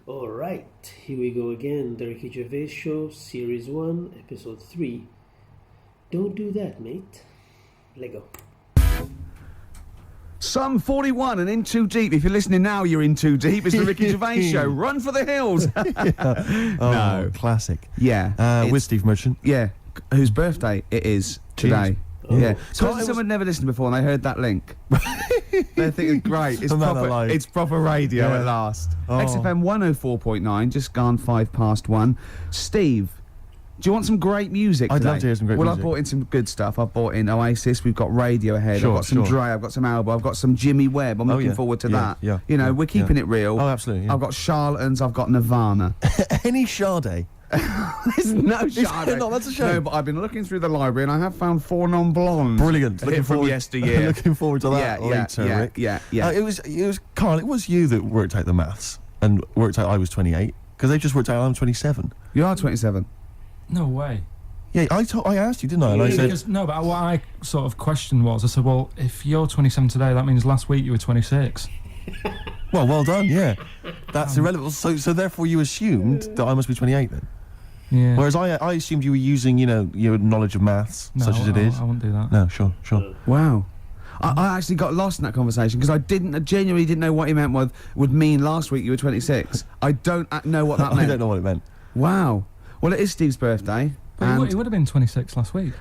Alright, here we go again. The Ricky Gervais Show, Series 1, Episode 3. Don't do that, mate. Let go. Sum 41 and In Too Deep. If you're listening now, you're in too deep. It's the Ricky Gervais Show. Run for the hills. No. Classic. Yeah. With Steve Merchant. Yeah. Whose birthday it is today. Oh. Yeah. So So someone never listened before and they heard that link. They're thinking, great, it's proper radio at last. Oh. XFM 104.9, just gone 1:05. Steve, do you want some great music I'd today? love to hear some great music. Well, I brought in some good stuff. I've brought in Oasis, we've got Radiohead, Sure, I've got some sure. Dre, I've got some Alba, I've got some Jimmy Webb. I'm looking forward to that. Yeah, you know, we're keeping it real. Oh, absolutely. Yeah. I've got Charlatans, I've got Nirvana. Any Sade? There's no Sade. No, that's a shame. No, but I've been looking through the library and I have found 4 non-blondes. Brilliant. Looking from yesteryear. Looking forward to that later, Rick. Yeah. It was Karl. It was you that worked out the maths and worked out I was 28 because they just worked out I'm 27. You are 27. No way. Yeah, I asked you, didn't I? And I said, Because, no, but what I sort of questioned was, I said, well, if you're 27 today, that means last week you were 26. well done. Yeah, that's irrelevant. So therefore, you assumed that I must be 28 then. Yeah. Whereas I assumed you were using, your knowledge of maths, No, such as it is. I wouldn't do that. No, sure. Wow. I actually got lost in that conversation because I genuinely didn't know what he meant would mean last week you were 26. I don't know what that meant. I don't know what it meant. Wow. Well, it is Steve's birthday. But he would have been 26 last week.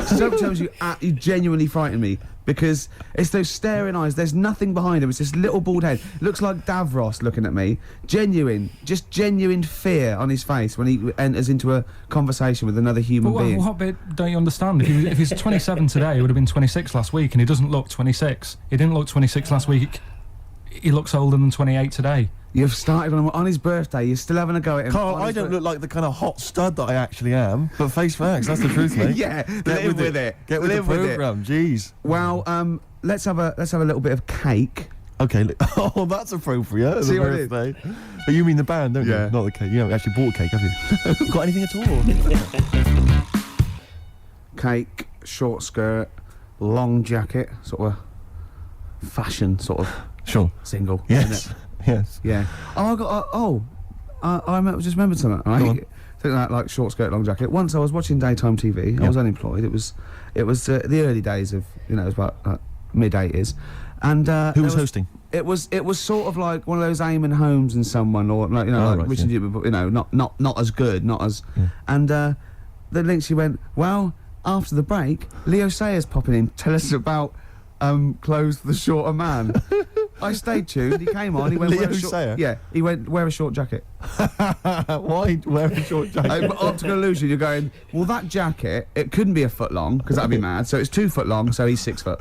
Sometimes you genuinely frighten me because it's those staring eyes. There's nothing behind him. It's this little bald head. Looks like Davros looking at me. Genuine fear on his face when he enters into a conversation with another human being. What bit don't you understand? If he's 27 today, he would have been 26 last week, and he doesn't look 26. He didn't look 26 last week. He looks older than 28 today. You've started on his birthday. You're still having a go at him. Karl, I don't look like the kind of hot stud that I actually am, but face facts, that's the truth, mate. Yeah, live with it. Get with the programme, jeez. Well, let's have a little bit of cake. Okay, oh, that's appropriate. See The what it birthday. But you mean the band, don't you? Not the cake. You haven't actually bought a cake, have you? Got anything at all? Cake, short skirt, long jacket, sort of fashion sort of Sure. single. Yes. Isn't it? Yes. Yeah. Oh, I just remembered something. Go Right? on. Think that like short skirt, long jacket. Once I was watching daytime TV. I was unemployed. It was the early days of it was about mid-80s, and Who was hosting? It was sort of like one of those Eamon Holmes and someone, or like right, Richard, not as good, not as. And the link she went, well, after the break, Leo Sayers popping in, tell us about clothes for the shorter man. I stayed tuned. He came on. He went. Leo wear a short, Sayer? Yeah. He went. Wear a short jacket. Why wear a short jacket? Optical illusion. You're going. Well, that jacket. It couldn't be a foot long because that'd be mad. So it's 2 foot long. So he's 6 foot.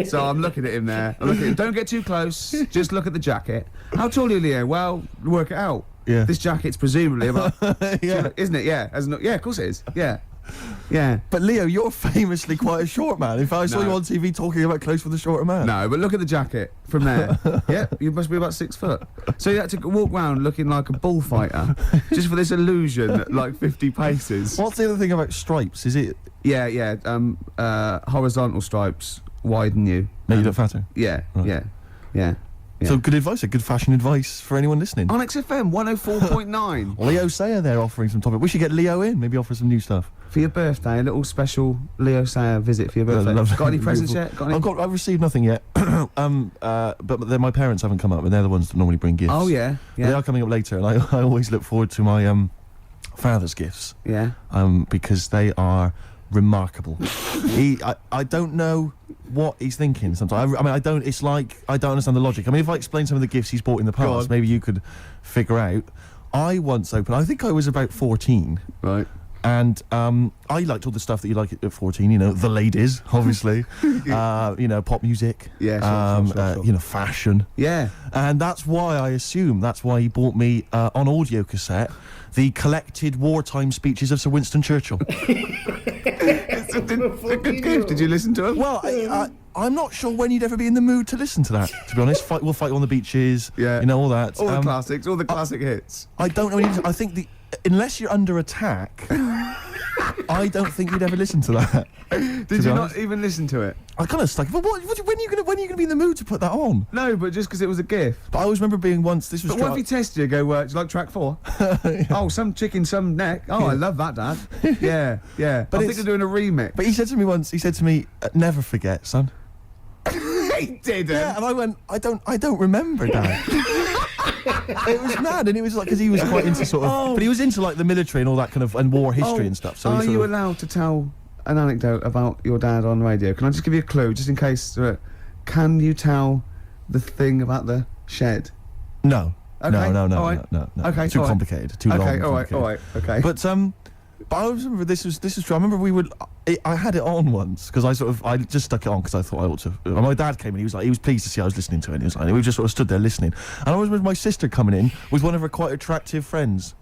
So I'm looking at him there. I'm looking. Don't get too close. Just look at the jacket. How tall are you, Leo? Well, work it out. Yeah. This jacket's presumably about. Yeah. Isn't it? Yeah. Yeah. Of course it is. Yeah. Yeah. But Leo, you're famously quite a short man. In fact, I saw you on TV talking about clothes for the shorter man. No, but look at the jacket from there. Yeah, you must be about 6 foot. So you had to walk around looking like a bullfighter just for this illusion at like 50 paces. What's the other thing about stripes? Is it? Yeah. Horizontal stripes widen you. Make you look fatter? Yeah, Right. yeah. So good advice, good fashion advice for anyone listening. On XFM 104.9. Leo Sayer there offering some topic. We should get Leo in, maybe offer some new stuff. For your birthday, a little special Leo Sayer visit for your birthday. Lovely. Got any presents yet? I've received nothing yet. But then my parents haven't come up, and they're the ones that normally bring gifts. Oh yeah. They are coming up later, and I always look forward to my father's gifts. Yeah. Because they are remarkable. I don't know what he's thinking sometimes. It's like I don't understand the logic. I mean, if I explain some of the gifts he's bought in the past, maybe you could figure out. I once opened, I think I was about 14. Right. And I liked all the stuff that you like at 14, the ladies, obviously, pop music, sure. Fashion. Yeah. And that's why he bought me on audio cassette the collected wartime speeches of Sir Winston Churchill. It's a good gift. Did you listen to it? Well, I'm not sure when you'd ever be in the mood to listen to that, to be honest. We'll fight on the beaches, all that. All the classics, all the classic hits. I don't know. I think unless you're under attack, I don't think you'd ever listen to that. Did you not even listen to it? I kind of stuck. But when are you gonna be in the mood to put that on? No, but just because it was a gift. But I always remember being once. This was. But what if he tested you? Go, do you like track 4? Yeah. Oh, some chicken, some neck. Oh, I love that, Dad. Yeah, yeah. But I think they're doing a remix. But he said to me once. He said to me, "Never forget, son." He didn't. Yeah, and I went, I don't remember, Dad. It was mad, and it was like because he was quite into sort of, but he was into like the military and all that kind of and war history and stuff. So are he you allowed to tell an anecdote about your dad on radio? Can I just give you a clue, just in case? Can you tell the thing about the shed? No. Okay. No. Okay. Too complicated. Too long. Okay. All right. Okay. But I remember this was true. I remember I had it on once because I just stuck it on because I thought I ought to. And my dad came in. He was pleased to see I was listening to it. And he was like, we just sort of stood there listening. And I was with my sister coming in with one of her quite attractive friends,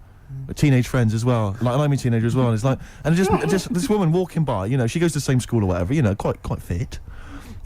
teenage friends as well. Like, and I'm a teenager as well. And it's like, and just this woman walking by. You know, she goes to the same school or whatever. You know, quite fit.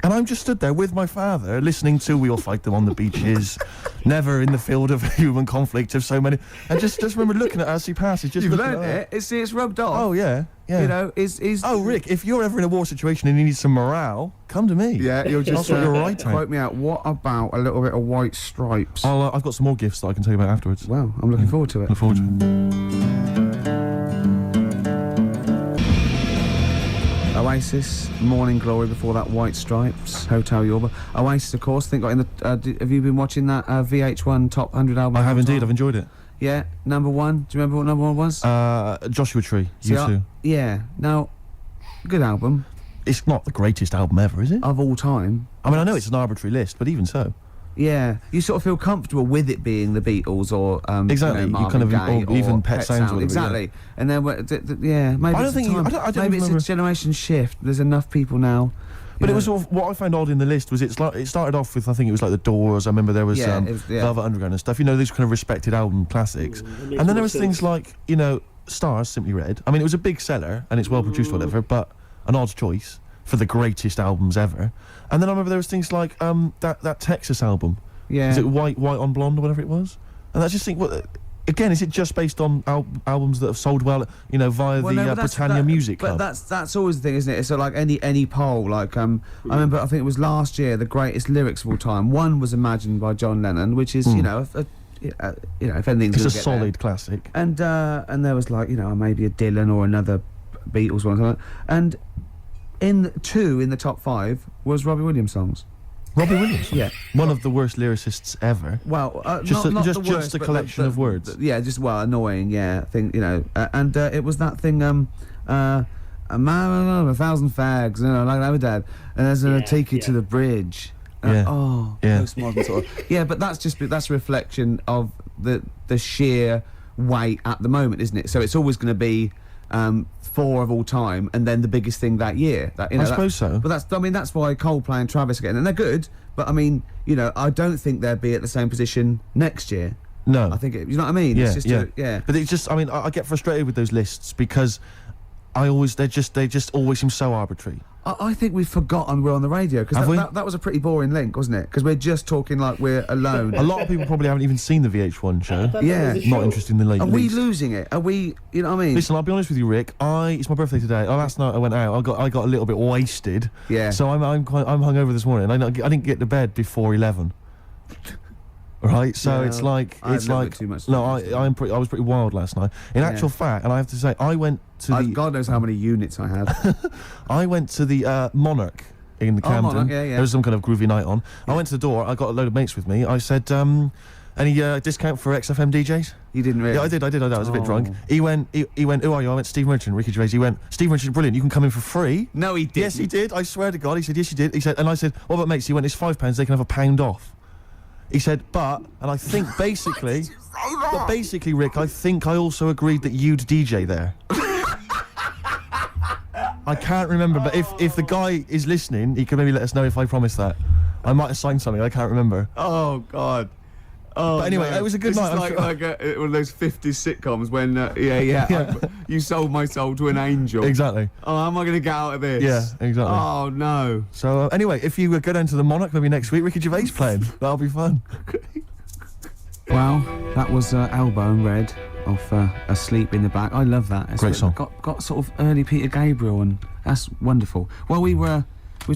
And I'm just stood there with my father, listening to "We All Fight Them on the Beaches," "Never in the Field of Human Conflict" of so many, and just remember looking at her as she passes. Just you've learned it. It's rubbed off. Oh yeah. You know, is oh Rick, if you're ever in a war situation and you need some morale, come to me. Yeah, you'll just you're right. Quote me out. What about a little bit of White Stripes? I've got some more gifts that I can tell you about afterwards. Well, I'm looking forward to it. Look forward to it. Oasis, Morning Glory, before that White Stripes, Hotel Yorba. Oasis, of course, think got in the. Have you been watching that VH1 Top 100 album? I have indeed. I've enjoyed it. Yeah, number 1. Do you remember what number 1 was? Joshua Tree. See, Used to. Yeah. Now, good album. It's not the greatest album ever, is it? Of all time. I mean, I know it's an arbitrary list, but even so. Yeah, you sort of feel comfortable with it being the Beatles or exactly. You know, You kind of Gaye or even or Pet Sounds. Or exactly. Yeah. And then yeah, maybe I don't it's think time. I don't maybe remember. it's a generation shift. There's enough people now. But it was sort of, what I found odd in the list was it started off with, I think it was like the Doors. I remember there was Velvet Underground and stuff. You know, these kind of respected album classics. And then there was things like, you know, Stars, Simply Red. I mean, it was a big seller and it's well produced, whatever. But an odd choice for the greatest albums ever. And then I remember there was things like that Texas album. Yeah. Is it White on Blonde or whatever it was? And I just think, again, is it just based on albums that have sold well, you know, via the Britannia Music Club? But that's always the thing, isn't it? So like any poll, like I remember, I think it was last year, the greatest lyrics of all time. One was Imagined by John Lennon, which is you know, if anything's it's gonna a get solid there. classic. And there was like, you know, maybe a Dylan or another Beatles one, and in the top 5 was Robbie Williams songs. Robbie Williams? Yeah. One of the worst lyricists ever. Well, just not the just worst, a collection of words. Yeah, just, annoying, yeah. Thing, you know. And it was that thing, a man, 1,000 fags, you know, like that with Dad. And there's gonna take you to the bridge. Postmodern sort of. Yeah, but that's a reflection of the sheer weight at the moment, isn't it? So it's always going to be 4 of all time, and then the biggest thing that year. That, you know, I suppose so. But that's why Coldplay and Travis are getting, and they're good. But I mean, you know, I don't think they'll be at the same position next year. No, I think you know what I mean. Yeah, it's just But it's just, I mean, I get frustrated with those lists because they just always seem so arbitrary. I think we've forgotten we're on the radio, because that was a pretty boring link, wasn't it? Because we're just talking like we're alone. A lot of people probably haven't even seen the VH1 show. Yeah, not interested in the late. Are we losing it? Are we? You know what I mean? Listen, I'll be honest with you, Rick. It's my birthday today. Last night I went out. I got a little bit wasted. Yeah. So I'm hungover this morning. I didn't get to bed before 11. Right, so it's like too much no, I was pretty wild last night. In actual fact, and I have to say, I went to God knows how many units I had. I went to the Monarch in the Camden. Monarch, yeah. There was some kind of groovy night on. I went to the door. I got a load of mates with me. I said, any discount for XFM DJs? You didn't really? Yeah, I did. I was a bit drunk. He went, who are you? I went, Steve Merchant, Ricky Gervais. He went, Steve Merchant, brilliant. You can come in for free. No, he didn't. Yes, he did. I swear to God. He said, yes, you did. He said, and I said, what about mates? He went, it's £5. They can have £1 off. He said, and I think basically, Rick, I think I also agreed that you'd DJ there. I can't remember, but if the guy is listening, he can maybe let us know if I promised that. I might have signed something, I can't remember. Oh, God. Oh, but anyway, it was a good night. It's like one of those 50s sitcoms when, you sold my soul to an angel. Exactly. Oh, how am I going to get out of this? Yeah, exactly. Oh, no. So, anyway, if you go down to the Monarch maybe next week, Ricky Gervais playing. That'll be fun. Well, that was Elbow and Red off Asleep in the Back. I love that. It's Great song. Got sort of early Peter Gabriel, and that's wonderful. Well, we were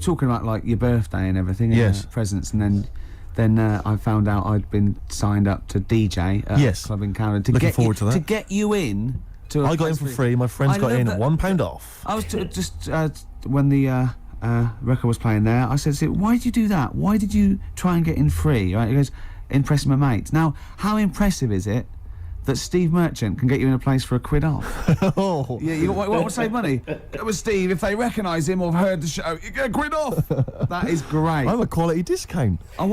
talking about like your birthday and everything, and Yes. presents, and then I found out I'd been signed up to DJ at Yes. a club in Canada. Looking forward to that. To get you in. I got in for free. My friends I got love in that- £1 off. I was just when the record was playing there, I said, why did you do that? Why did you try and get in free? Right? He goes, impress my mates. Now, how impressive is it that Steve Merchant can get you in a place for £1 off? Oh, Yeah, you want to save money? It was Steve. If they recognise him or have heard the show, you get £1 off. That is great. I'm a quality discount. I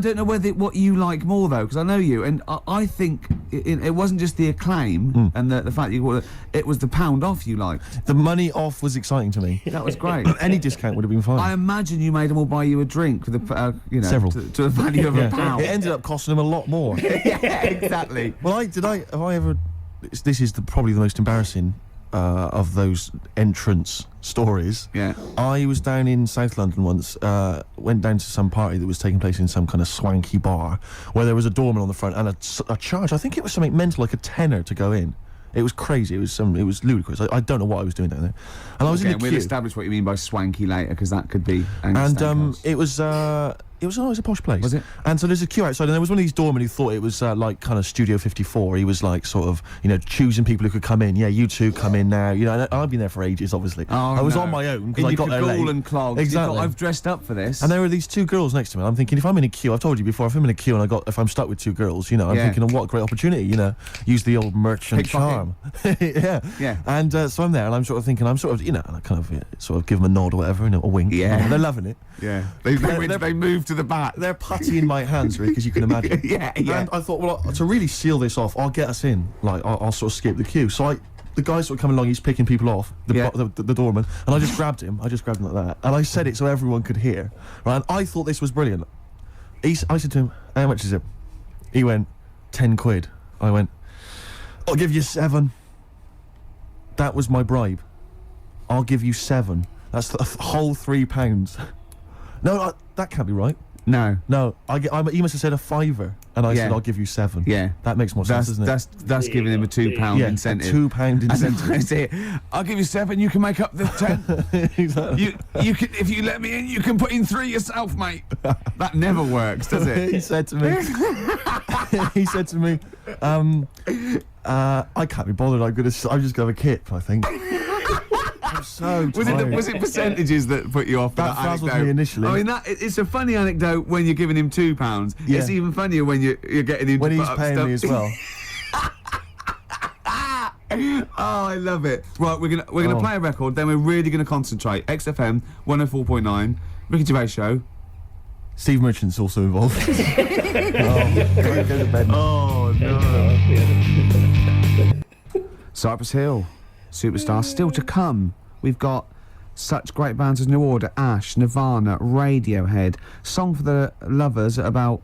don't know what you like more though, because I know you, and I think it wasn't just the acclaim and the fact that it was the £1 off you liked. The money off was exciting to me. That was great. Any discount would have been fine. I imagine you made them all buy you a drink with Several. to the value of Yeah. £1. It ended up costing them a lot more. Yeah, exactly. Well, have I ever? This is probably the most embarrassing of those entrance stories. Yeah. I was down in South London once. Went down to some party that was taking place in some kind of swanky bar, where there was a doorman on the front and a charge. I think it was something mental, like a tenner to go in. It was crazy. It was ludicrous. I don't know what I was doing down there. And I was in the We'll queue. establish what you mean by swanky later, because that could be. And it was a posh place. Was it? And so there's a queue outside, and there was one of these doormen who thought it was like kind of Studio 54. He was like sort of, choosing people who could come in. Yeah, you two come in now. And I've been there for ages, obviously. Oh, I was no. on my own In because I your got there late. cagoule and clogs. Exactly. You thought, I've dressed up for this. And there were these two girls next to me. I'm thinking, if I'm in a queue, I've told you before, if I'm in a queue and if I'm stuck with two girls, I'm Yeah. thinking, what a great opportunity, use the old merchant Pickpocket. charm. Yeah. Yeah. And so I'm there, and I'm sort of thinking, and I kind of sort of give them a nod or whatever, a wink. Yeah. And they're loving it. Yeah. They're- They moved to the back. They're putty in my hands, Rick, as you can imagine. Yeah. And I thought, well, to really seal this off, I'll get us in. Like, I'll sort of skip the queue. So the guy's sort of coming along, he's picking people off, the doorman, and I just grabbed him. I just grabbed him like that. And I said it so everyone could hear. Right? And I thought this was brilliant. I said to him, how much is it? He went, 10 quid. I went, I'll give you 7. That was my bribe. I'll give you 7. That's the whole £3. No, that can't be right. No. No, he must have said a £5, and I said, I'll give you 7. Yeah. That makes more sense, doesn't it? That's giving him a £2 Yeah, incentive. a £2 incentive. That's it. I'll give you 7. You can make up the 10. Exactly. You can, if you let me in, you can put in 3 yourself, mate. That never works, does it? He said to me, I can't be bothered. I'm just gonna have a kip, I think. I'm so tired. Was it percentages that put you off? That that frazzled anecdote? me initially. I mean, it's a funny anecdote when you're giving him £2. Yeah. It's even funnier when you're getting him when to he's put up paying stuff. me as well. Oh, I love it. Right, we're gonna play a record. Then we're really gonna concentrate. XFM 104.9, Ricky Gervais show. Steve Merchant's also involved. Go to bed. Oh no. Cypress Hill, Superstar, still to come. We've got such great bands as New Order, Ash, Nirvana, Radiohead. Song for the Lovers at about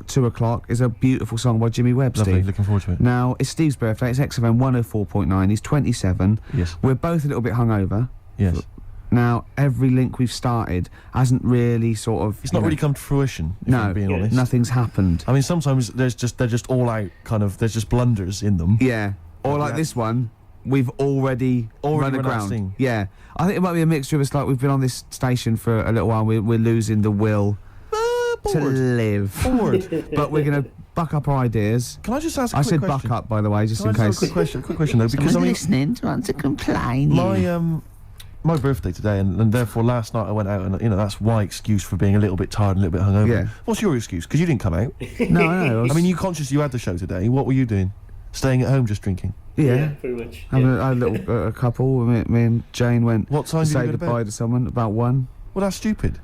2 o'clock is a beautiful song by Jimmy Webb. Lovely, Steve. looking forward to it. Now, it's Steve's birthday. It's XFM 104.9. He's 27. Yes. We're both a little bit hungover. Yes. Now, every link we've started hasn't really sort of... It's not really come to fruition, if I'm being honest. Nothing's happened. I mean, sometimes they're just all out, there's just blunders in them. Yeah. Or like this one, we've already run run out of aground. steam. Yeah. I think it might be a mixture of us, like we've been on this station for a little while, we're losing the will to Bored. live. Bored. But we're going to buck up our ideas. Can I just ask a I quick said question? buck up, by the way, just Can I in just case. ask a quick question though, because I mean, listening to want to complain. my birthday today, and therefore last night I went out, and that's my excuse for being a little bit tired and a little bit hungover. Yeah. What's your excuse? Because you didn't come out. No, I know. I mean, you conscious you had the show today. What were you doing? Staying at home, just drinking. yeah. pretty much. Having a little couple. Me and Jane went What time to did you say go to bed? goodbye to someone about 1. Well, that's stupid.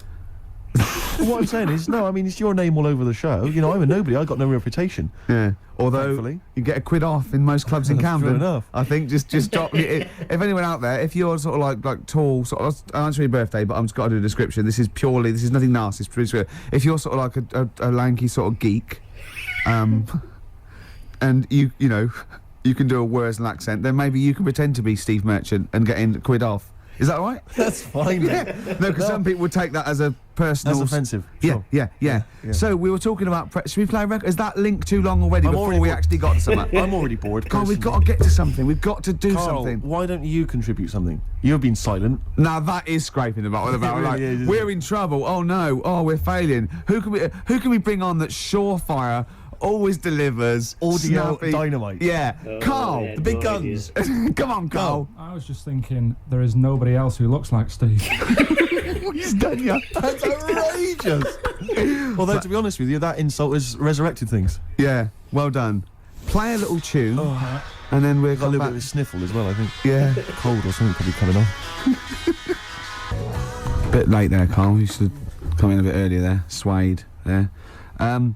What I'm saying is, no, I mean, it's your name all over the show. I'm a nobody. I got no reputation. Yeah. Although Thankfully. you get £1 off in most clubs in That's Camden. true enough. I think just drop. If anyone out there, if you're sort of like tall, sort of, I'll answer your birthday, but I'm just got to do a description. This is nothing nasty. It's pretty sweet. If you're sort of like a lanky sort of geek, and you can do a Worsley accent, then maybe you can pretend to be Steve Merchant and get in £1 off. Is that all right? That's fine, mate. No, because some people would take that as a personal... That's offensive. Yeah, Sure. yeah. So we were talking about... Should we play a record? Is that link too long already I'm before already we bored. actually got to something? I'm already bored. Carl, we've got to get to something. We've got to do Karl, something. why don't you contribute something? You've been silent. Now that is scraping the bottom about It really like, is, isn't we're it? in trouble. Oh no. Oh, we're failing. Who can we bring on that surefire always delivers Audio snappy- dynamite. Yeah. Carl, yeah, the big no guns. Come on, Carl. I was just thinking, there is nobody else who looks like Steve. He's done ya. That's outrageous. Although, to be honest with you, that insult has resurrected things. Yeah. Well done. Play a little tune, and then we're Got a come little back. bit of a sniffle as well, I think. Yeah. Cold or something probably coming on. Bit late there, Carl. You should come in a bit earlier there. Swayed there.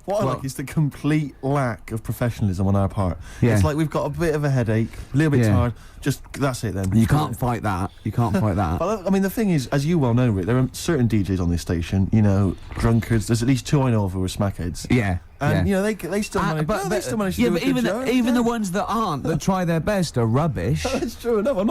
What I like is the complete lack of professionalism on our part. Yeah. It's like we've got a bit of a headache, a little bit Yeah. tired. Just that's it then. You can't fight that. You can't fight that. But I mean, the thing is, as you well know, Rick, there are certain DJs on this station. You know, drunkards. There's at least 2 I know of who are smackheads. Yeah. And yeah. you know they still manage. They still manage to yeah, do but a good job. even the ones that aren't, that try their best, are rubbish. That's true enough. I'm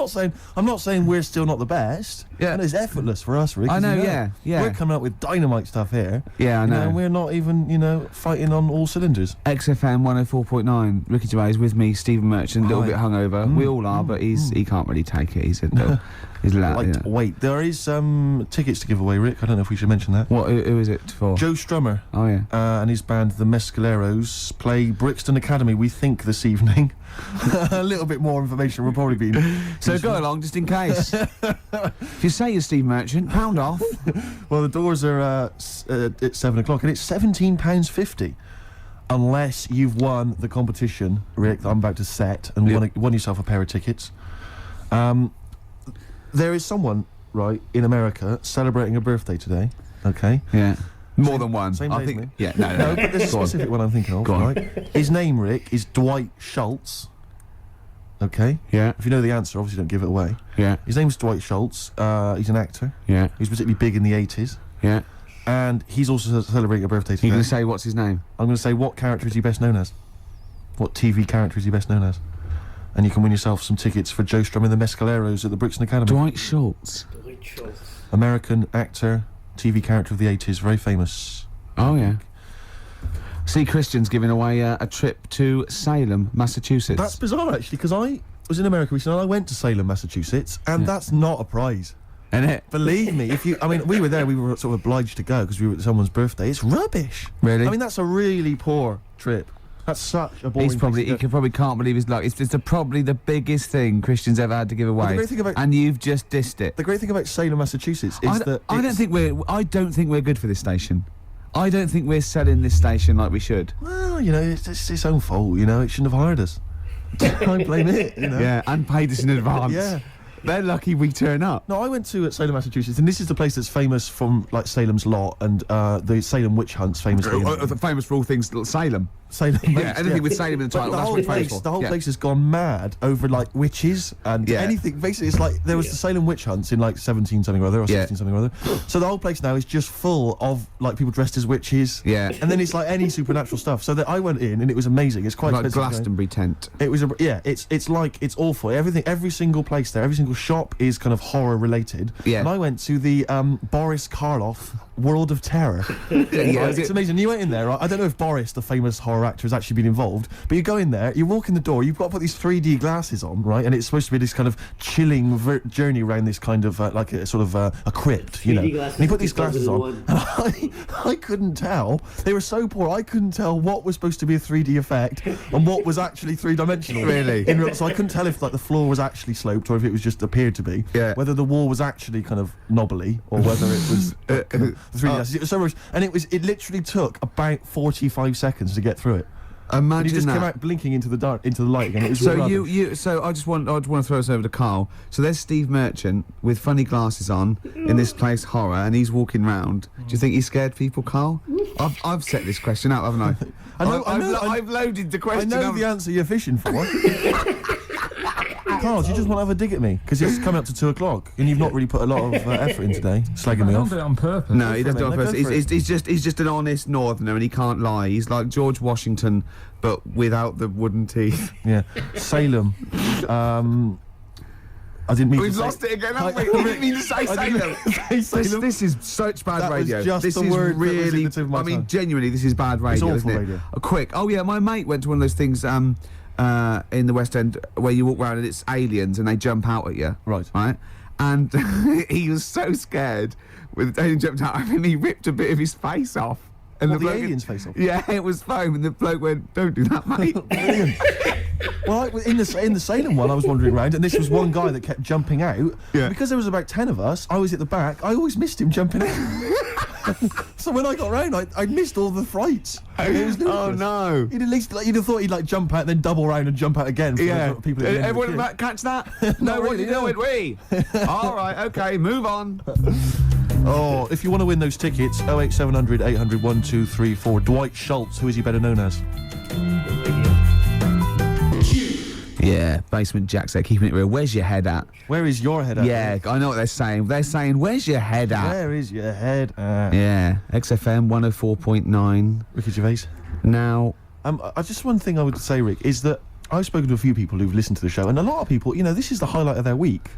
not saying we're still not the best. Yeah. And it's effortless for us, Rick. I as know, you yeah. We're coming up with dynamite stuff here. Yeah, I You know. we're not even, fighting on all cylinders. XFM 104.9. Ricky Gervais with me, Stephen Merchant, a little Hi. bit hungover. We all are, but he can't really take it. He said no. He's loud. Yeah. Wait, there is tickets to give away, Rick. I don't know if we should mention that. What? Who is it for? Joe Strummer Oh yeah. and his band, the Mescaleros, play Brixton Academy, we think, this evening. A little bit more information will probably be... So go along, just in case. If you say you're Steve Merchant, pound off. Well, the doors are at 7 o'clock, and it's £17.50. Unless you've won the competition, Rick, that I'm about to set, and won yourself a pair of tickets. There is someone, right, in America celebrating a birthday today, okay? Yeah. More than one. same I day as think. me. Yeah. No. No, but there's a Go on. specific one I'm thinking of, Go on. right? His name, Rick, is Dwight Schultz, okay? Yeah. If you know the answer, obviously don't give it away. Yeah. His name's Dwight Schultz. He's an actor. Yeah. He was particularly big in the 80s. Yeah. And he's also celebrating a birthday today. You're gonna say what's his name? I'm going to say, what character is he best known as? What TV character is he best known as? And you can win yourself some tickets for Joe Strum and the Mescaleros at the Brixton Academy. Dwight Schultz. Dwight Schultz. American actor, TV character of the 80s, very famous. Oh yeah. See, Christian's giving away a trip to Salem, Massachusetts. That's bizarre, actually, because I was in America recently and I went to Salem, Massachusetts, and that's not a prize. Isn't it? Believe me, we were there, we were sort of obliged to go because we were at someone's birthday. It's rubbish. Really? I mean, that's a really poor trip. That's such a boring He probably can't believe his luck. It's probably the biggest thing Christian's ever had to give away. the great thing about- and you've just dissed it. The great thing about Salem, Massachusetts is that I don't think we're good for this station. I don't think we're selling this station like we should. well, it's its own fault, it shouldn't have hired us. I blame it, Yeah, and paid us in advance. Yeah. They're lucky we turn up. No, I went to Salem, Massachusetts, and this is the place that's famous from, like, Salem's Lot and the Salem witch hunts, famously. Famous for all things Salem. Salem. Yeah, anything with Salem in the title, But that's what it's famous for. the whole Yeah. place has gone mad over, like, witches and Yeah. anything. Basically, it's like there was the Salem witch hunts in, like, 17 something or other, or Yeah. 16 something or other. So the whole place now is just full of, like, people dressed as witches. Yeah. And then it's like any supernatural stuff. So that I went in and it was amazing. It's quite Like expensive going. Glastonbury tent. It was it's awful. Every single place there, every single shop is kind of horror related. Yeah. And I went to the Boris Karloff World of Terror. Yeah, It's amazing. You went in there, right? I don't know if Boris, the famous horror actor, has actually been involved, but you go in there, you walk in the door, you've got to put these 3D glasses on, right? And it's supposed to be this kind of chilling journey around this kind of like a sort of a crypt, 3D glasses And you put these glasses on, 2001. and I couldn't tell. They were so poor. I couldn't tell what was supposed to be a 3D effect and what was actually three-dimensional. Really? So I couldn't tell if, like, the floor was actually sloped or if it was just appeared to be. Yeah. Whether the wall was actually kind of knobbly or whether it was kind of 3D glasses. It was so much, and it literally took about 45 seconds to get through it. And Imagine he just that. came out blinking into the light again. It was So rubbish. so I just want to throw us over to Karl. So there's Steve Merchant with funny glasses on in this place horror, and he's walking round. Do you think he scared people, Karl? I've set this question out, haven't I? I've loaded the I question. know the answer you're fishing for. Karl, do you just want to have a dig at me? Because it's coming up to 2 o'clock, and you've not really put a lot of effort in today, slagging I me don't off. do it on purpose. No, he doesn't do it on Go for purpose. it. He's just an honest northerner, and he can't lie. He's like George Washington, but without the wooden teeth. Yeah, Salem. I didn't mean We've to say... lost it again, haven't we? We didn't mean to say Salem. This is such bad That was radio. just this the is word that was in really. the tip of my tongue. Genuinely, this is bad radio. It's awful isn't it? radio. Quick. Oh yeah, my mate went to one of those things in the West End where you walk around and it's aliens and they jump out at you. Right. Right. And he was so scared when the alien jumped out. I mean, he ripped a bit of his face off. And What, the bloke- alien's face off? Yeah, it was foam, and the bloke went, "Don't do that, mate." Brilliant. Well, in the Salem one, I was wandering around, and this was one guy that kept jumping out. Yeah. Because there was about 10 of us, I was at the back. I always missed him jumping out. So when I got round, I missed all the frights. It was Oh ludicrous. no! You'd at least you'd have thought he'd like jump out, then double round and jump out again. For Yeah. the people at the end of the Everyone queue. back catch that? No, what really, you doing? We. All right. Okay. Move on. Oh, if you want to win those tickets, 08700 800 1234. Dwight Schultz, who is he better known as? Yeah, Basement Jack said, keeping it real. Where's your head at? Where is your head at? Yeah, I know what they're saying. They're saying, where's your head at? Where is your head at? Yeah, XFM 104.9. Ricky Gervais. Now, Just one thing I would say, Rick, is that I've spoken to a few people who've listened to the show, and a lot of people, this is the highlight of their week.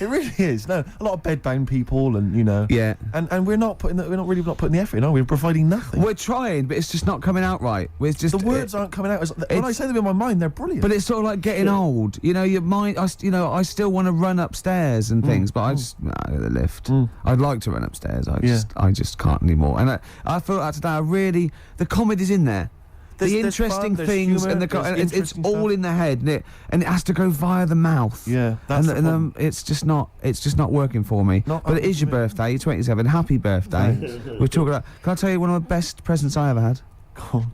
It really is. No, a lot of bedbound people, and yeah. and we're not putting we're not really putting the effort in, are we? We're providing nothing. We're trying, but it's just not coming out right. It's just The words aren't coming out as when I say them in my mind, they're brilliant. But it's sort of like getting old. Your mind. I still want to run upstairs and things, but I just the lift. I'd like to run upstairs. I just can't anymore. And I felt that today. The comedy's in there. There's Interesting fun, there's things humour, and it's interesting all stuff. in the head, and it has to go via the mouth. Yeah, that's the problem. It's just not working for me. Not But it is your for me. birthday. You're 27. Happy birthday. We're talking about. Can I tell you one of the best presents I ever had? Go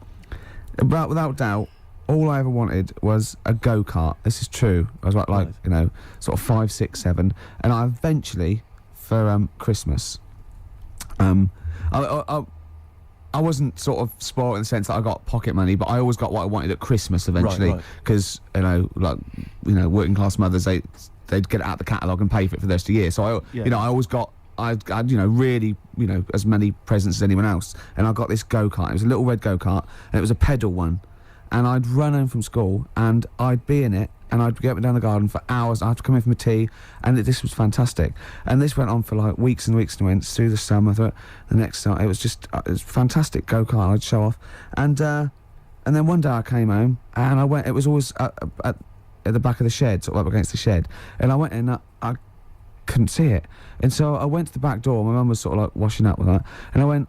on. Without doubt, all I ever wanted was a go-kart. This is true. I was like sort of 5, 6, 7, and I eventually, for Christmas, I wasn't sort of spoiled in the sense that I got pocket money, but I always got what I wanted at Christmas eventually, because working class mothers they'd get it out of the catalogue and pay for it for the rest of the year. So I always got really as many presents as anyone else, and I got this go-kart. It was a little red go-kart, and it was a pedal one, and I'd run home from school and I'd be in it. And I'd get up and down the garden for hours. I'd have to come in for my tea, and this was fantastic. And this went on for like weeks and weeks and weeks through the summer. The next summer, it was fantastic go-kart. I'd show off, and then one day I came home and I went. It was always at the back of the shed, sort of up against the shed. And I went in, I couldn't see it, and so I went to the back door. My mum was sort of like washing up with that, and I went,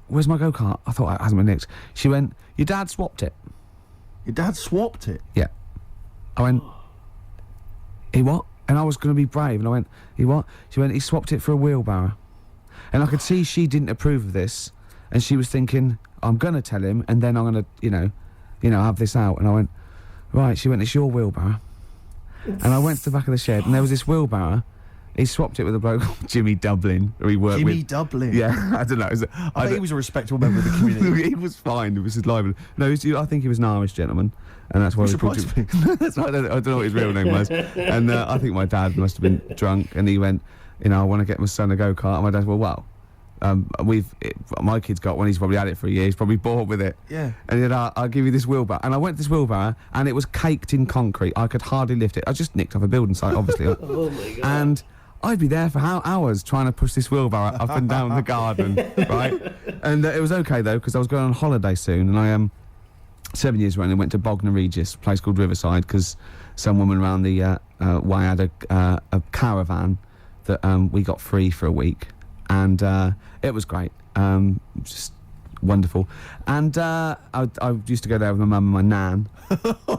"Where's my go-kart?" I thought it hasn't been nicked. She went, "Your dad swapped it." Your dad swapped it. Yeah. I went, he what? And I was going to be brave, and I went, he what? She went, he swapped it for a wheelbarrow. And I could see she didn't approve of this, and she was thinking, I'm going to tell him, and then I'm going to, have this out. And I went, right. She went, it's your wheelbarrow. And I went to the back of the shed, and there was this wheelbarrow. He swapped it with a bloke called Jimmy Dublin, who he worked with. Jimmy Dublin. Yeah, I don't know. I think he was a respectable member of the community. He was fine. It was his lively. No, I think he was an Irish gentleman, and that's why he brought surprised him. That's why I don't know what his real name was. And I think my dad must have been drunk, and he went, I want to get my son a go-kart. And my dad, my kid's got one. He's probably had it for a year. He's probably bored with it. Yeah. And he said, I'll give you this wheelbarrow. And I went to this wheelbarrow, and it was caked in concrete. I could hardly lift it. I just nicked off a building site, obviously. Oh my God. And I'd be there for hours trying to push this wheelbarrow up and down the garden, right? And it was okay though, because I was going on holiday soon, and I 7 years running went to Bognor Regis, a place called Riverside, because some woman around the way had a caravan that we got free for a week, and it was great, just wonderful. And I used to go there with my mum and my nan.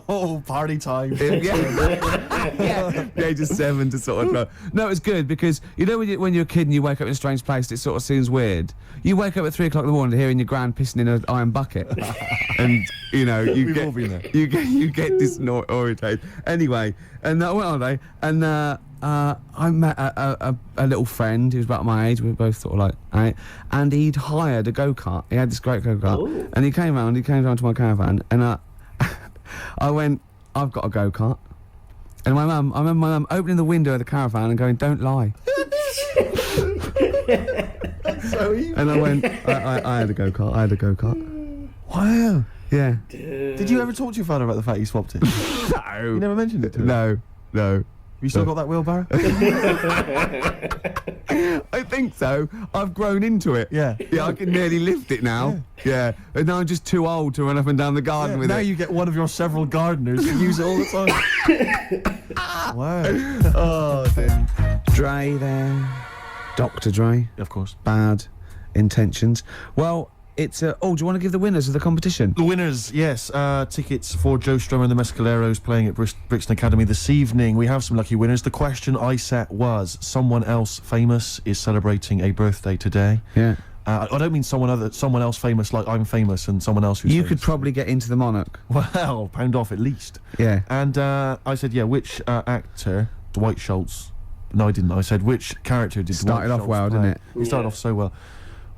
Oh, party time. Yeah, the age of 7 to sort of. No, it was good because when you're a kid and you wake up in a strange place, it sort of seems weird. You wake up at 3 o'clock in the morning hearing your gran pissing in an iron bucket, and We've all been there. you get disorientated. Anyway, and I went on holiday, and I met a little friend who was about my age. We were both sort of like, right, and he'd hired a go-kart. He had this great go-kart, Oh. and he came down to my caravan, and I went, I've got a go-kart. And I remember my mum opening the window of the caravan and going, don't lie. That's so evil. And I went, I had a go-kart. I had a go-kart. Wow. Yeah. Did you ever talk to your father about the fact you swapped it? No. You never mentioned it to him? No. You still got that wheelbarrow? I think so. I've grown into it. Yeah. Yeah, I can nearly lift it now. Yeah. And now I'm just too old to run up and down the garden with now it. you get one of your several gardeners to use it all the time. Wow. Oh, dear. Dre there. Dr. Dre. Of course. Bad intentions. Well, it's do you want to give the winners of the competition? The winners, yes. Tickets for Joe Strummer and the Mescaleros playing at Brixton Academy this evening. We have some lucky winners. The question I set was, someone else famous is celebrating a birthday today. Yeah. I don't mean someone else famous like I'm famous and someone else who's You famous. could probably get into the Monarch. Well, pound off at least. Yeah. And I said, yeah, which actor, Dwight Schultz... No, I didn't. I said, which character did Started Dwight off Schultz well, play? didn't it? He started off so well.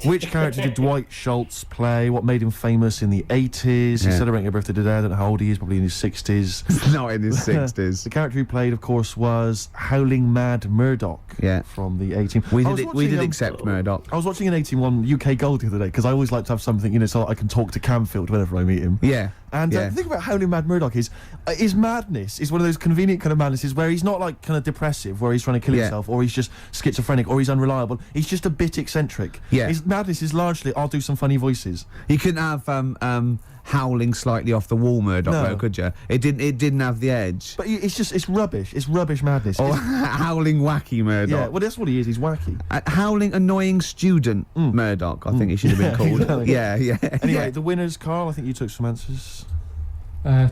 Which character did Dwight Schultz play? What made him famous in the 80s? He's Yeah. celebrating a birthday today. I don't know how old he is, probably in his 60s. Not in his 60s. The character he played, of course, was Howling Mad Murdoch Yeah. from the 18... We I was did watching, accept Murdoch. I was watching an 18-1 UK Gold the other day, because I always like to have something, you know, so I can talk to Camfield whenever I meet him. Yeah. And yeah. the thing about Howling Mad Murdoch is his madness is one of those convenient kind of madnesses where he's not like kind of depressive, where he's trying to kill Yeah. himself, or he's just schizophrenic, or he's unreliable. He's just a bit eccentric. Yeah. His madness is largely, I'll do some funny voices. You couldn't have howling slightly off the wall Murdoch, No. though, could you? It didn't have the edge. But it's rubbish. It's rubbish madness. Or It's- howling wacky Murdoch. yeah, well, that's what he is. He's wacky. Howling annoying student Murdoch, I think he should have been called. exactly. Yeah, yeah. Anyway, yeah. the winners, Karl, I think you took some answers.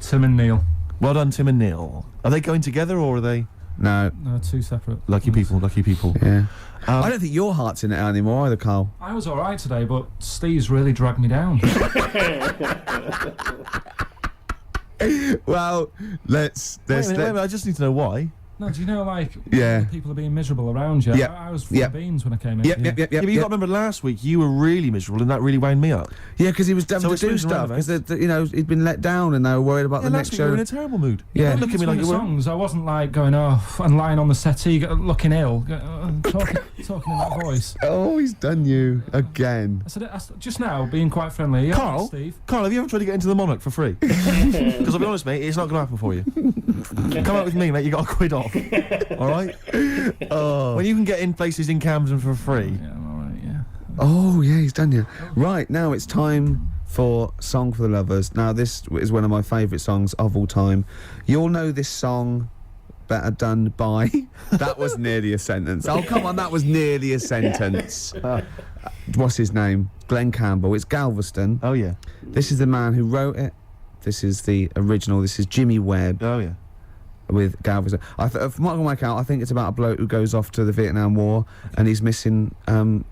Tim and Neil. Well done, Tim and Neil. Are they going together, or are they No. No, two separate. lucky ones. people? Lucky people. Yeah. I don't think your heart's in it anymore either, Karl. I was all right today, but Steve's really dragged me down. Well, let's Wait a minute, I just need to know why. No, do you know, like, Yeah. people are being miserable around you? Yep. I was full Yep. of beans when I came in. Yep, here. yep, yep, Yeah, yep. but you got to remember last week you were really miserable, and that really wound me up. Yeah, because he was having So to it's do swings and stuff because roundabouts. he'd been let down and they were worried about Yeah, the last next week you were show. in a terrible mood. Yeah. Look at me like you the were. songs. I wasn't like going off and lying on the settee, looking ill, talking in that voice. Oh, he's done you again. I said just now, being quite friendly. Yeah, Karl, Steve. Karl, have you ever tried to get into the Monarch for free? Because I'll be honest, mate, it's not going to happen for you. Come out with me, mate. You got a quid off. All right. Oh. When you can get in places in Camden for free. Yeah, I'm all right. Yeah. Oh, yeah, he's done you. Right, now it's time for Song for the Lovers. Now, this is one of my favourite songs of all time. You'll know this song better done by... That was nearly a sentence. Oh, come on, that was nearly a sentence. What's his name? Glenn Campbell. It's Galveston. Oh yeah. This is the man who wrote it. This is the original. This is Jimmy Webb. Oh yeah. With Galveston. From what I can work out, I think it's about a bloke who goes off to the Vietnam War and he's missing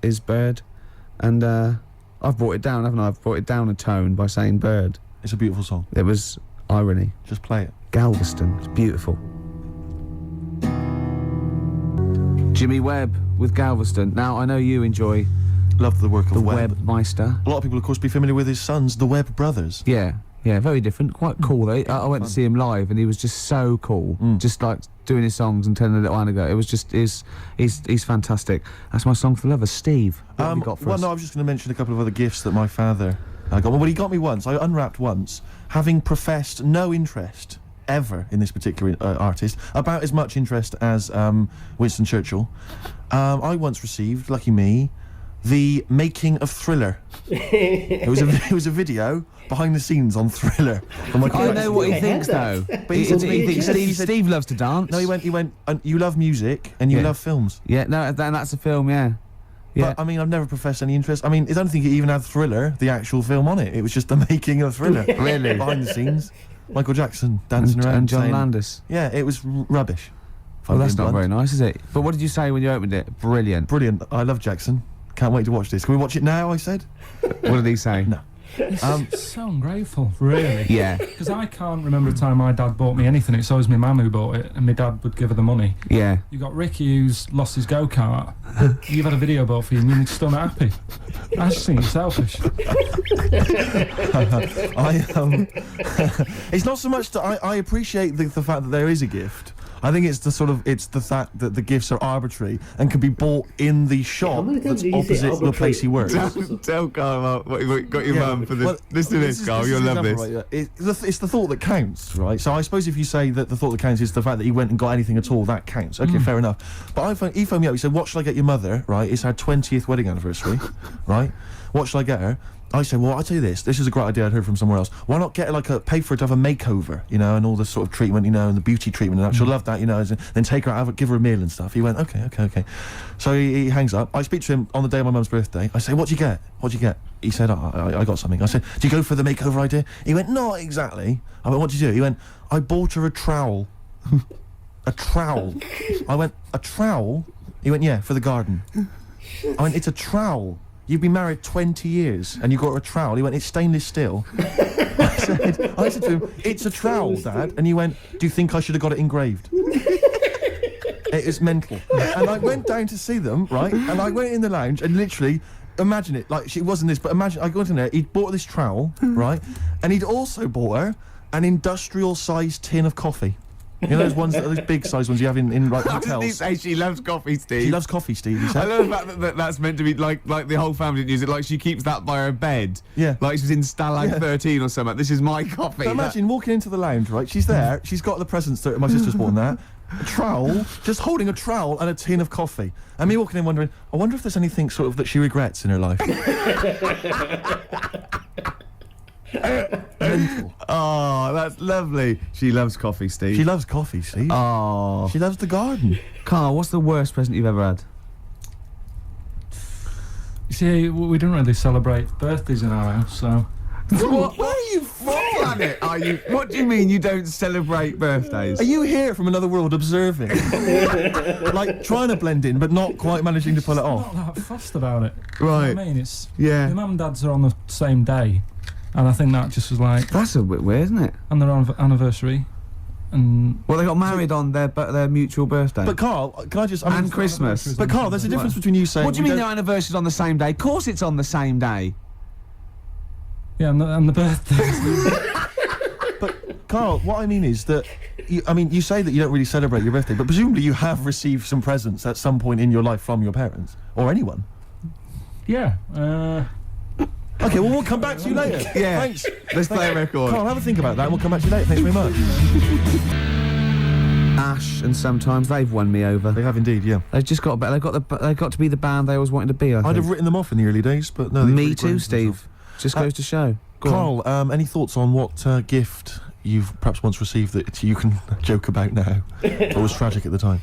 his bird. And I've brought it down, haven't I? I've brought it down a tone by saying bird. It's a beautiful song. It was irony. Just play it. Galveston. It's beautiful. Jimmy Webb with Galveston. Now, I know you enjoy Love the work of the Webb. Webb-meister. A lot of people, of course, be familiar with his sons, the Webb brothers. Yeah. Yeah, very different. Quite cool, though. I went to see him live, and he was just so cool. Just like doing his songs and telling a little anecdote. It was just he's fantastic. That's my song for the lovers. Steve, what have you got for well, us? no, I was just going to mention a couple of other gifts that my father got. Well, he got me once. I unwrapped once, having professed no interest ever in this particular artist, about as much interest as Winston Churchill. I once received, lucky me, the making of Thriller. It was a video behind the scenes on Thriller. From my I collection. know what he I thinks, had though. that. But he said to me- thinks he said- Steve loves to dance. No, he went. You love music and you Yeah. love films. Yeah, no, that's a film. Yeah, yeah. But I mean, I've never professed any interest. I mean, I don't think it even had Thriller, the actual film, on it. It was just the making of Thriller. Really? Behind the scenes, Michael Jackson dancing around and John saying- Landis. Yeah, it was rubbish. If Well, I'm that's being not blunt. very nice, is it? But what did you say when you opened it? Brilliant. Brilliant. I love Jackson. Can't wait to watch this. Can we watch it now? I said. What did he say? No. It's so ungrateful, really. Yeah, Because I can't remember a time my dad bought me anything. It's always my mum who bought it, and my dad would give her the money. yeah. You got Ricky who's lost his go-kart. You've had a video bought for you, and you're still not happy. I just think it's selfish. It's not so much that I appreciate the fact that there is a gift. I think it's the fact that the gifts are arbitrary and can be bought in the shop many times that's did you say opposite the place he works. Tell Karl what you got your mum for this. Well, Listen to this, Karl. You'll love this. Right, yeah. It's the thought that counts, right? So I suppose if you say that the thought that counts is the fact that he went and got anything at all, that counts. Okay, fair enough. But he phoned me up. He said, "What should I get your mother?" Right? It's her 20th wedding anniversary, right? What should I get her? I said, well, I'll tell you this is a great idea I'd heard from somewhere else. Why not get her, pay for her to have a makeover, and all this sort of treatment, and the beauty treatment and that. She'll love that, then take her out, give her a meal and stuff. He went, okay. So he hangs up. I speak to him on the day of my mum's birthday. I say, what'd you get? He said, I got something. I said, do you go for the makeover idea? He went, not exactly. I went, what'd you do? He went, I bought her a trowel. A trowel. I went, a trowel? He went, yeah, for the garden. I went, it's a trowel. You've been married 20 years and you got a trowel. He went, it's stainless steel. I said to him, it's a trowel, Dad. And he went, do you think I should have got it engraved? It is mental. And I went down to see them, right? And I went in the lounge and literally, imagine it, it wasn't this, but imagine, I got in there, he'd bought this trowel, right? And he'd also bought her an industrial-sized tin of coffee. Those ones, those big-sized ones you have in hotels. Didn't he say she loves coffee, Steve? She loves coffee, Steve. He said. I love the fact that that's meant to be like the whole family didn't use it. Like she keeps that by her bed. Yeah. Like she's in Stalag 13 or something. This is my coffee. So imagine walking into the lounge, right? She's there. She's got the presents that my sister's bought and that. A trowel, just holding a trowel and a tin of coffee. And me walking in wondering, I wonder if there's anything sort of that she regrets in her life. Mental. Oh, that's lovely. She loves coffee, Steve. She loves coffee, Steve. Oh. She loves the garden. Karl, what's the worst present you've ever had? You see, we don't really celebrate birthdays in our house, so... What? Where are you from? Planet? Are you? What do you mean you don't celebrate birthdays? Are you here from another world observing? Trying to blend in, but not quite managing to pull it off? Not that fussed about it. Right. You know what I mean? It's... Yeah. My mum and dad's are on the same day. And I think that just was like... That's a bit weird, isn't it? And their anniversary. And... Well, they got married on their mutual birthday. But Karl, can I just... And Christmas. But Karl, there's a difference between you saying... What do you mean their anniversary's on the same day? Of course it's on the same day. Yeah, and the birthday. But Karl, what I mean is that... you say that you don't really celebrate your birthday, but presumably you have received some presents at some point in your life from your parents. Or anyone. Yeah. Okay, well, we'll come back to you later. Yeah. Thanks. Let's play a record. Karl, have a think about that and we'll come back to you later. Thanks very much. Ash and Sometimes, they've won me over. They have indeed, yeah. They've just got they've got to be the band they always wanted to be, I think. I'd have written them off in the early days, but no. Me too, Steve. Just goes to show. Karl, any thoughts on what gift you've perhaps once received that you can joke about now, but was tragic at the time?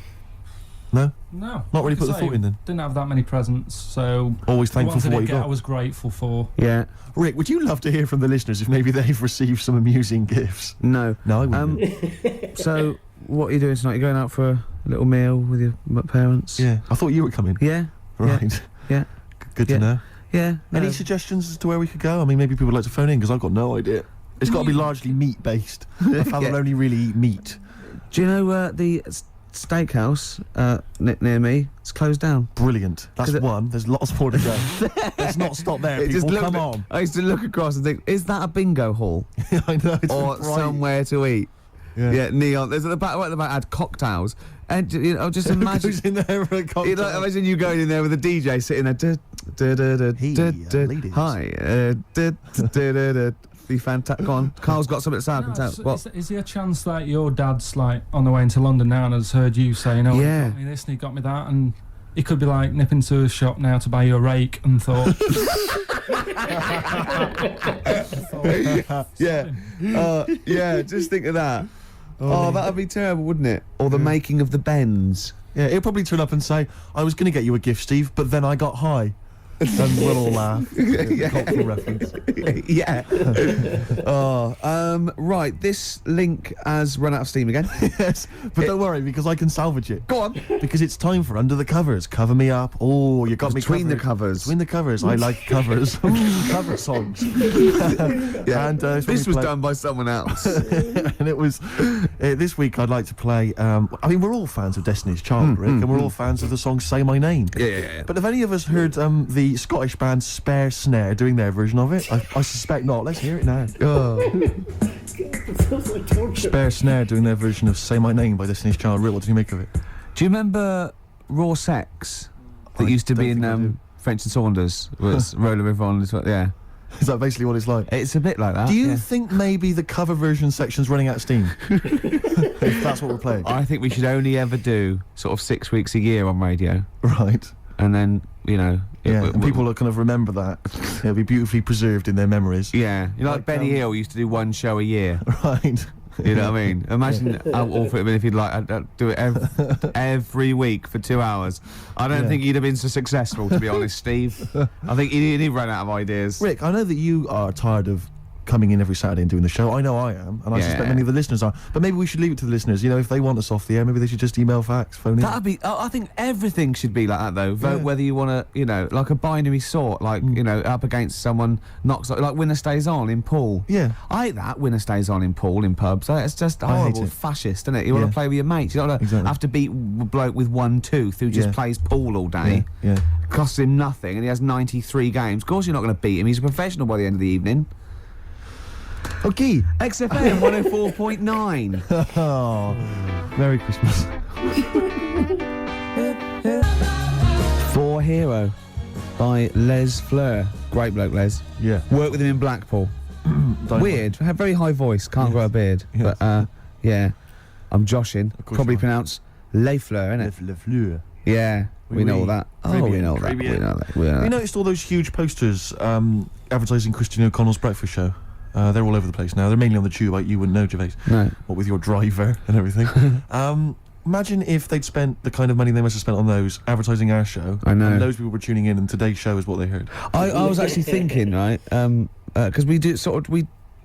No? No. Not really put the thought in then? Didn't have that many presents, so... Always thankful for what you got. I was grateful for. Yeah. Rick, would you love to hear from the listeners if maybe they've received some amusing gifts? No. No, I wouldn't. So, what are you doing tonight? You're going out for a little meal with your parents? Yeah. I thought you were coming. Yeah. Right. Yeah. Good to know. Yeah. Any suggestions as to where we could go? I mean, maybe people would like to phone in, because I've got no idea. It's got to be largely meat-based. My family only really eat meat. Do you know the steakhouse near me? It's closed down. Brilliant. That's one. There's lots more to go. Let's not stop there, people. Come on. I used to look across and think, is that a bingo hall? I know. It's or bright. somewhere to eat? Yeah, neon. There's at the back. Right at the back had cocktails, and just imagine. Who's in there for a cocktail? Imagine you going in there with a DJ sitting there. Ladies. Hi. Be fantastic. Go on. Karl's got something to say. I can tell. What? Is there a chance that your dad's on the way into London now and has heard you saying, "Oh, yeah, he got me this and he got me that," and he could be nipping to a shop now to buy you a rake and thought, yeah. Just think of that. Oh, that'd be terrible, wouldn't it? Or the making of the Bends. Yeah, he'll probably turn up and say, "I was going to get you a gift, Steve, but then I got high." And we'll all laugh. Cultural reference. Yeah. Right, this link has run out of steam again. Yes, but don't worry, because I can salvage it. Go on. Because it's time for Under the Covers. Cover me up. Oh, you got Between me the covers. Between the covers. I like covers. Cover songs. Yeah. And this was done by someone else. And it was... this week I'd like to play... I mean, we're all fans of Destiny's Child, Rick, and we're all fans of the song Say My Name. Yeah. But have any of us heard the Scottish band Spare Snare doing their version of it? I suspect not. Let's hear it now. It sounds like torture. Spare Snare doing their version of Say My Name by Destiny's Child. Rick, what did you make of it? Do you remember Raw Sex that I used to don't be think I do. in French and Saunders? Was Roller River on as well? Yeah, Is that basically what it's like? it's a bit like that. Do you yeah. think maybe the cover version section's running out of steam? If that's what we're playing. I think we should only ever do sort of 6 weeks a year on radio, Right. and then Yeah, and people will kind of remember that. It'll be beautifully preserved in their memories. Yeah, you know, like Like, Benny Hill used to do one show a year. Right. You know what I mean? Imagine how awful it'd been if he'd like do it every week for 2 hours. I don't Yeah. think he'd have been so successful, to be honest, Steve. I think he'd run out of ideas. Rick, I know that you are tired of coming in every Saturday and doing the show. I know I am, and I Yeah. suspect many of the listeners are. But maybe we should leave it to the listeners. You know, if they want us off the air, maybe they should just email, fax, phone in. That'd be. I think everything should be like that, though. Vote Yeah. whether you want to, like a binary sort, like up against someone knocks like winner stays on in pool. Yeah. I hate that winner stays on in pool in pubs. It's just I hate horrible, it. fascist, isn't it? You want Yeah. to play with your mates. You don't wanna Exactly. have to beat a bloke with one tooth who just Yeah. plays pool all day. Yeah. Costs him nothing, and he has 93 games. Of course, you're not going to beat him. He's a professional by the end of the evening. Okay. XFM 104.9. Oh, Merry Christmas. For Hero by Les Fleur. Great bloke, Les. Yeah. Worked with him in Blackpool. Don't- Weird. Had very high voice. Can't Yes. grow a beard. Yes. But yeah, I'm joshing. Of course Probably you are. pronounced Les Fleur, innit? Le Fleur. Yeah, we Oui, know oui. all that. Très Oh, we bien, know très that. We bien. know that. We know You that. noticed all those huge posters advertising Christian O'Connell's breakfast show? They're all over the place now. They're mainly on the tube. You wouldn't know, Gervais. No. What with your driver and everything. Imagine if they'd spent the kind of money they must have spent on those advertising our show. I know. And those people were tuning in, and today's show is what they heard. I was actually thinking, right, because we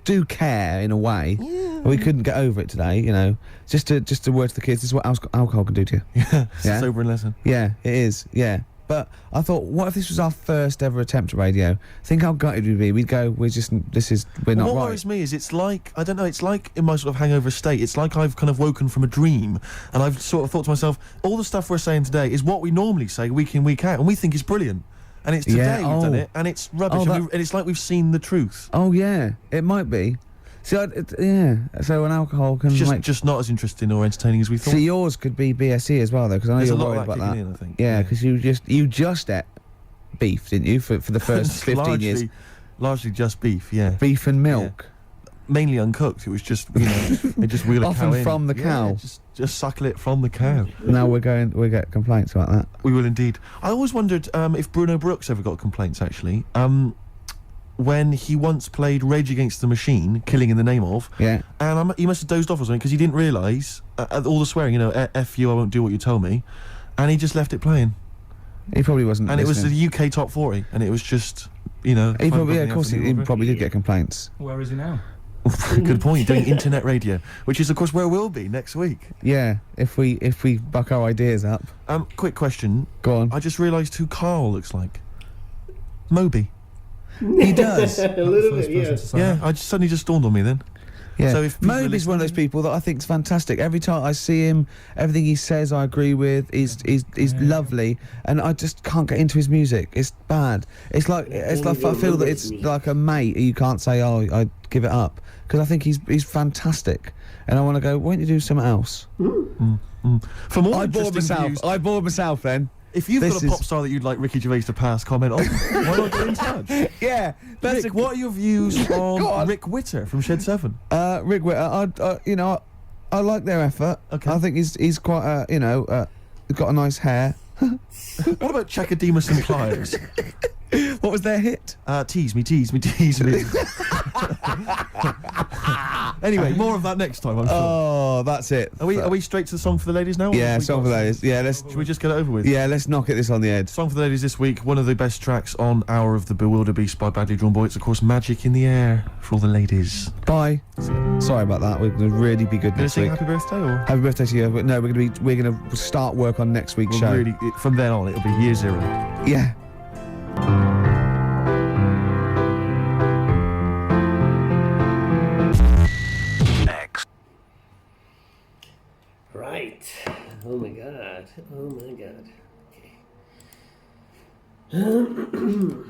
do care in a way. We couldn't get over it today, Just to word to the kids, this is what alcohol can do to you. Yeah. It's Yeah. a sobering lesson. Yeah, it is. Yeah. But I thought, what if this was our first ever attempt at radio? Think how gutted we'd be. We'd go, we're not What right. worries me is it's like, I don't know, it's like in my sort of hangover state, it's like I've kind of woken from a dream, and I've sort of thought to myself, all the stuff we're saying today is what we normally say week in, week out, and we think it's brilliant. And it's today Yeah, we've done oh. it, and it's rubbish, Oh, and it's like we've seen the truth. Oh yeah, it might be. See, yeah. So an alcohol can It's make. just not as interesting or entertaining as we thought. See, yours could be BSE as well, though, because I know There's a you're lot worried of that about that. kicking in, I think. Yeah, because you just ate beef, didn't you, for the first 15 years? Largely just beef, yeah. Beef and milk. Mainly uncooked. It was just, they just wheel a Often cow in. from the Yeah, cow. just suckle it from the cow. Now we get complaints about that. We will indeed. I always wondered if Bruno Brooks ever got complaints, actually. When he once played Rage Against the Machine, Killing in the Name of, Yeah. and he must have dozed off or something because he didn't realise all the swearing, F you, I won't do what you tell me, and he just left it playing. He probably wasn't. And it was listening. the UK top 40, and it was just, He fun probably, bubbling of course, out from he the probably did get complaints. Where is he now? Good point. Doing internet radio, which is of course where we'll be next week. Yeah, if we buck our ideas up. Quick question. Go on. I just realised who Karl looks like. Moby. He does. A little bit, yes. Yeah, I just suddenly just dawned on me then. Yeah. So if people are Moby's one of those listening- people that I think is fantastic. Every time I see him, everything he says I agree with. He's lovely, and I just can't get into his music. It's bad. It's like I feel that it's like a mate. You can't say, oh, I give it up, because I think he's fantastic, and I want to go. Why don't you do something else? For more I bored interesting myself. views, I bored myself then. if you've This got a is- pop star that you'd like Ricky Gervais to pass comment on, why not get in touch? Yeah, Rick, what are your views Go on on. Rick Witter from Shed 7? Rick Witter, I like their effort. Okay. I think he's quite he's got a nice hair. What about Chakademus and Pliers? What was their hit? Tease me, tease me, tease me. Anyway, more of that next time, I'm sure. Oh, that's it. Are we straight to the song for the ladies now? or Yeah, have we song for got- those. Yeah, let's. Should we just get it over with? Yeah, let's knock this on the head. Song for the ladies this week, one of the best tracks on Hour of the Bewilderbeast by Badly Drawn Boy. It's of course Magic in the Air for all the ladies. Bye. Sorry about that. We're gonna really be good Gonna next sing week. happy birthday or? Happy birthday to you. But no, we're gonna start work on next week's show. Really, from then on, it'll be year zero. Yeah. Right. Oh my god. Oh my god. Okay.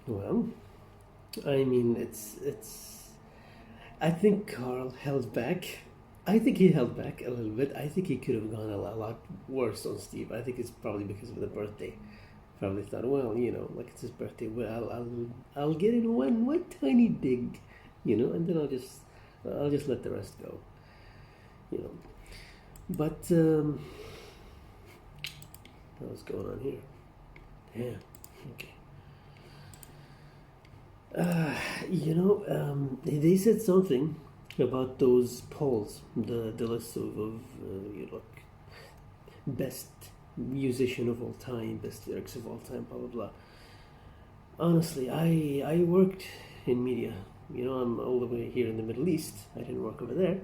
Well, I mean, it's I think Karl held back. I think he held back a little bit. I think he could have gone a lot worse on Steve. I think it's probably because of the birthday. Probably thought, well, like it's his birthday. Well, I'll get in one tiny dig, and then I'll just let the rest go, But what's going on here? Yeah. Okay. They said something about those polls, the list of best musician of all time, best lyrics of all time, blah blah blah. Honestly, I worked in media. I'm all the way here in the Middle East. I didn't work over there,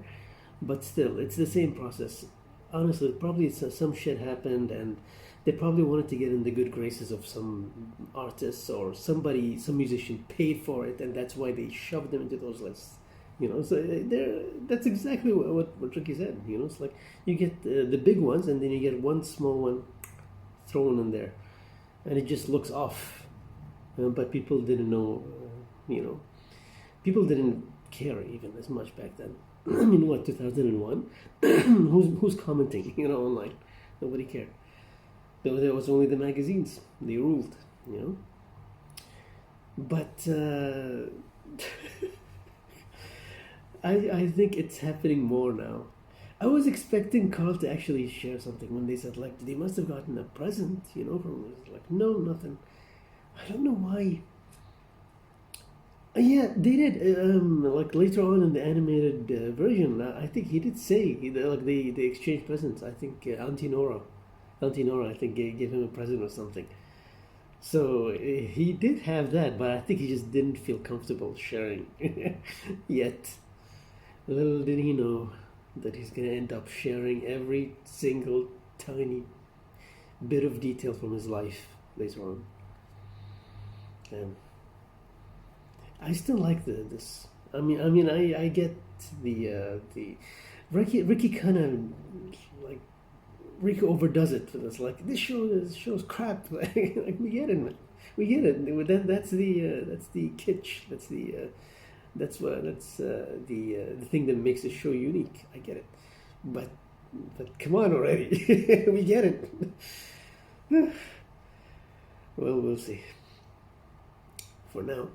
but still, it's the same process. Honestly, probably some shit happened, and they probably wanted to get in the good graces of some artists or some musician paid for it, and that's why they shoved them into those lists. So that's exactly what Ricky said. It's like you get the big ones, and then you get one small one thrown in there, and it just looks off. But people didn't know, people didn't care even as much back then. I mean, what, 2001? Who's commenting, online? Nobody cared. There was only the magazines. They ruled, But I think it's happening more now. I was expecting Karl to actually share something when they said, like, they must have gotten a present, from us. Like, no, nothing. I don't know why. Yeah, they did. Like later on in the animated version, I think he did say they exchanged presents. I think Auntie Nora, I think gave him a present or something. So he did have that, but I think he just didn't feel comfortable sharing yet. Little did he know that he's gonna end up sharing every single tiny bit of detail from his life later on. I still like this. I get the Ricky kind of like Ricky overdoes it for this. Like this show's crap. Like we get it, man. We get it. That's the kitsch. That's the thing that makes the show unique. I get it, but come on already. We get it. Well, we'll see. For now.